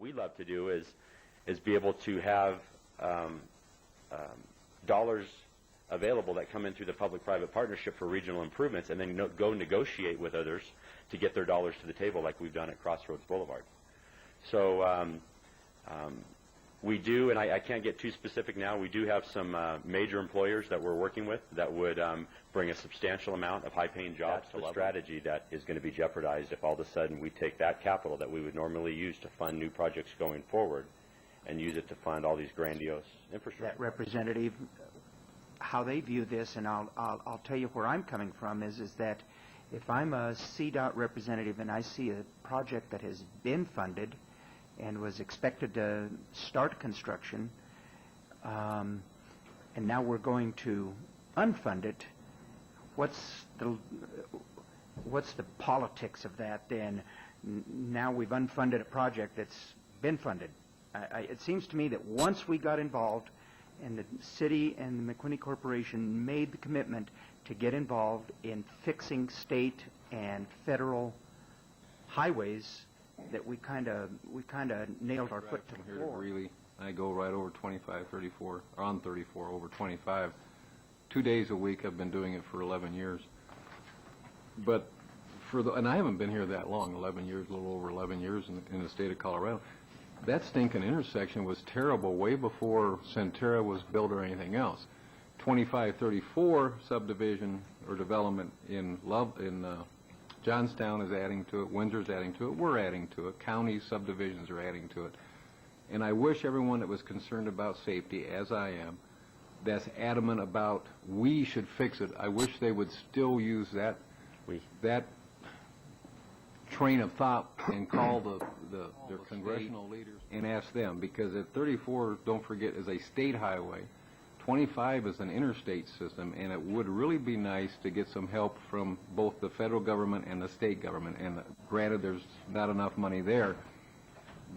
we love to do is be able to have dollars available that come in through the public-private partnership for regional improvements, and then go negotiate with others to get their dollars to the table, like we've done at Crossroads Boulevard. So we do, and I can't get too specific now, we do have some major employers that we're working with that would bring a substantial amount of high-paying jobs to Loveland. Strategy that is going to be jeopardized if all of a sudden we take that capital that we would normally use to fund new projects going forward and use it to fund all these grandiose infrastructure. That representative, how they view this, and I'll tell you where I'm coming from, is that if I'm a CDOT representative and I see a project that has been funded and was expected to start construction, and now we're going to unfund it, what's the politics of that then? Now we've unfunded a project that's been funded. It seems to me that once we got involved and the city and the McWhinney Corporation made the commitment to get involved in fixing state and federal highways, that we kind of nailed our foot to the floor. Greeley, I go right over 25, 34, or on 34, over 25. 2 days a week. I've been doing it for 11 years. But and I haven't been here that long, 11 years, a little over 11 years in the state of Colorado. That stinking intersection was terrible way before Centerra was built or anything else. 2534 subdivision or development in Johnstown is adding to it, Windsor's adding to it, we're adding to it, county subdivisions are adding to it. And I wish everyone that was concerned about safety, as I am, that's adamant about we should fix it, I wish they would still use that train of thought and call their congressional leaders and ask them, because at 34, don't forget, is a state highway. 25 is an interstate system, and it would really be nice to get some help from both the federal government and the state government. And granted, there's not enough money there,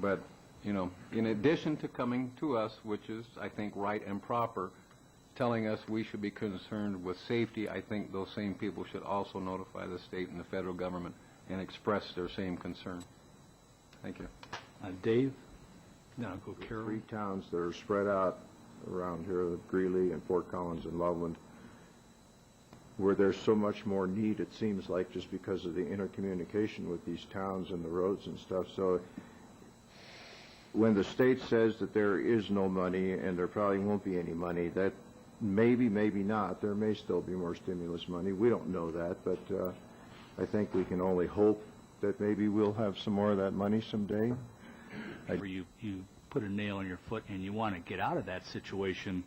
but you know, in addition to coming to us, which is, I think, right and proper, telling us we should be concerned with safety, I think those same people should also notify the state and the federal government and express their same concern. Thank you. Dave? No, go Carol. 3 towns that are spread out around here, Greeley and Fort Collins and Loveland, where there's so much more need, it seems like, just because of the intercommunication with these towns and the roads and stuff. So when the state says that there is no money and there probably won't be any money, that maybe not. There may still be more stimulus money. We don't know that, but I think we can only hope that maybe we'll have some more of that money someday. Where you put a nail in your foot and you want to get out of that situation,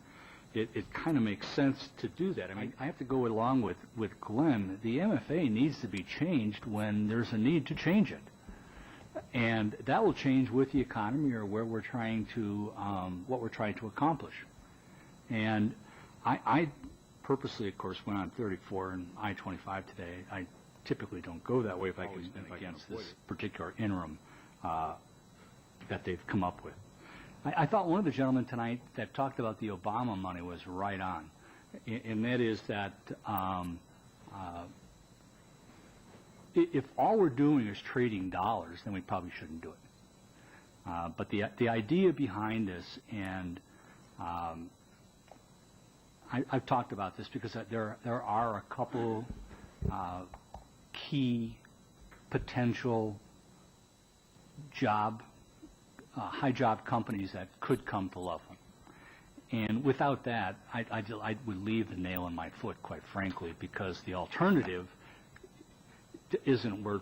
it kind of makes sense to do that. I mean, I have to go along with Glenn. The MFA needs to be changed when there's a need to change it. And that will change with the economy or where we're trying to, what we're trying to accomplish. And I purposely, of course, went on 34 and I-25 today. I typically don't go that way if I can against this particular interim that they've come up with. I thought one of the gentlemen tonight that talked about the Obama money was right on, and that is that if all we're doing is trading dollars, then we probably shouldn't do it. But the idea behind this, and I've talked about this because there are a couple key potential high job companies that could come to Loveland. And without that, I would leave the nail in my foot, quite frankly, because the alternative isn't worth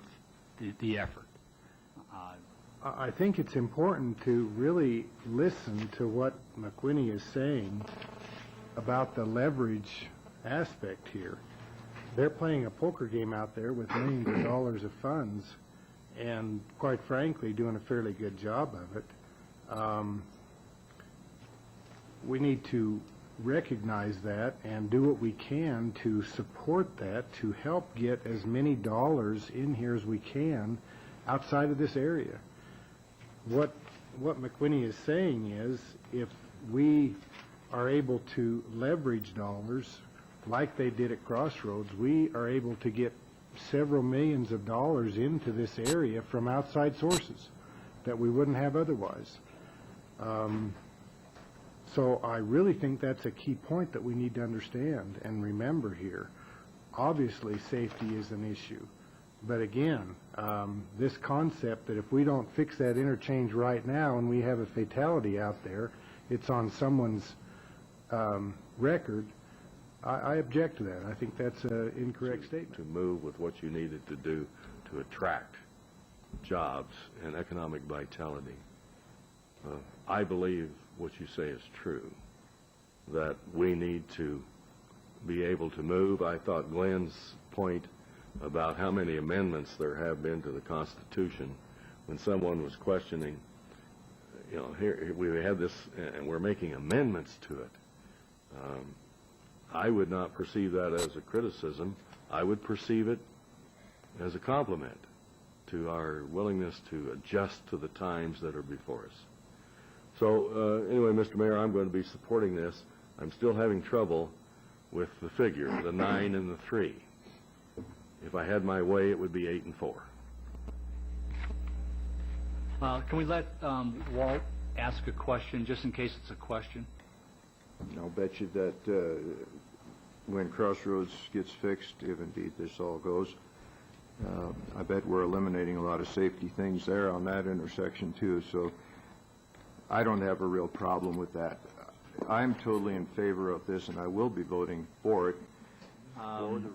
the effort. I think it's important to really listen to what McWhinney is saying about the leverage aspect here. They're playing a poker game out there with millions of dollars of funds and, quite frankly, doing a fairly good job of it. We need to recognize that and do what we can to support that, to help get as many dollars in here as we can outside of this area. What McWhinney is saying is, if we are able to leverage dollars like they did at Crossroads, we are able to get several millions of dollars into this area from outside sources. that we wouldn't have otherwise. So I really think that's a key point that we need to understand and remember here. Obviously, safety is an issue. But again, this concept that if we don't fix that interchange right now and we have a fatality out there, it's on someone's record, I object to that. I think that's an incorrect statement. To move with what you needed to do to attract jobs and economic vitality. I believe what you say is true, that we need to be able to move. I thought Glenn's point about how many amendments there have been to the Constitution, when someone was questioning, you know, here we have this and we're making amendments to it. I would not perceive that as a criticism. I would perceive it as a compliment to our willingness to adjust to the times that are before us. So anyway, Mr. Mayor, I'm going to be supporting this. I'm still having trouble with the figure, the 9 and the 3. If I had my way, it would be 8 and 4. Can we let Walt ask a question, just in case it's a question? I'll bet you that when Crossroads gets fixed, if indeed this all goes, I bet we're eliminating a lot of safety things there on that intersection too. So I don't have a real problem with that. I'm totally in favor of this, and I will be voting for it.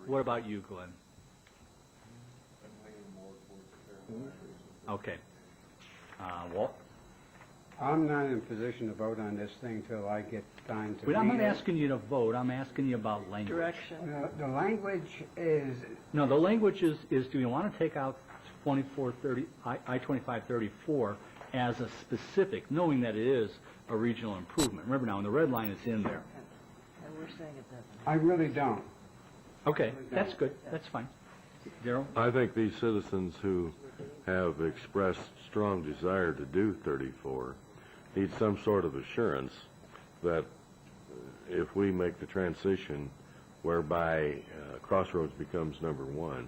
What about you, Glenn? Okay. Walt? I'm not in a position to vote on this thing till I get time to read it. I'm not asking you to vote. I'm asking you about language. Direction. The language is, No, the language is do you want to take out I-25-34 as a specific, knowing that it is a regional improvement? Remember now, in the red line, it's in there. And we're saying it doesn't. I really don't. Okay, that's good. That's fine. Darrell? I think these citizens who have expressed strong desire to do 34 need some sort of assurance that if we make the transition whereby Crossroads becomes number 1,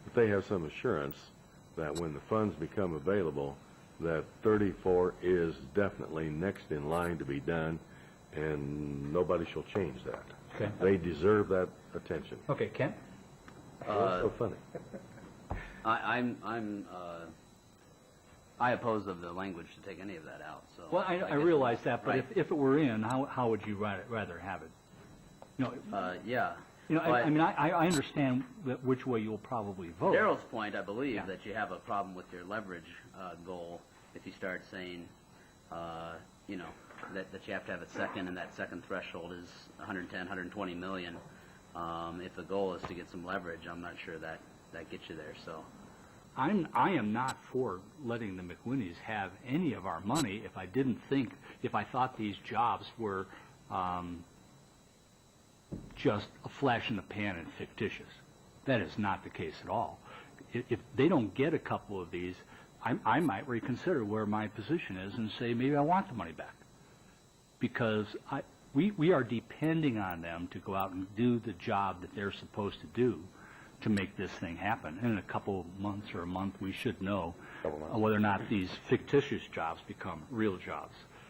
that they have some assurance that when the funds become available, that 34 is definitely next in line to be done, and nobody shall change that. Okay. They deserve that attention. Okay, Kent? What's so funny? I oppose of the language to take any of that out. So Well, I realize that, but right. if it were in, how would you rather have it? You know, yeah. I mean, I understand which way you'll probably vote. Darrell's point, I believe, Yeah. that you have a problem with your leverage goal if you start saying, you know, that you have to have a second, and that second threshold is 110, 120 million. If the goal is to get some leverage, I'm not sure that gets you there. So, I am not for letting the McWhinneys have any of our money if I thought these jobs were just a flash in the pan and fictitious. That is not the case at all. If they don't get a couple of these, I might reconsider where my position is and say maybe I want the money back, because we are depending on them to go out and do the job that they're supposed to do to make this thing happen. And in a couple of months or a month, we should know whether or not these fictitious jobs become real jobs.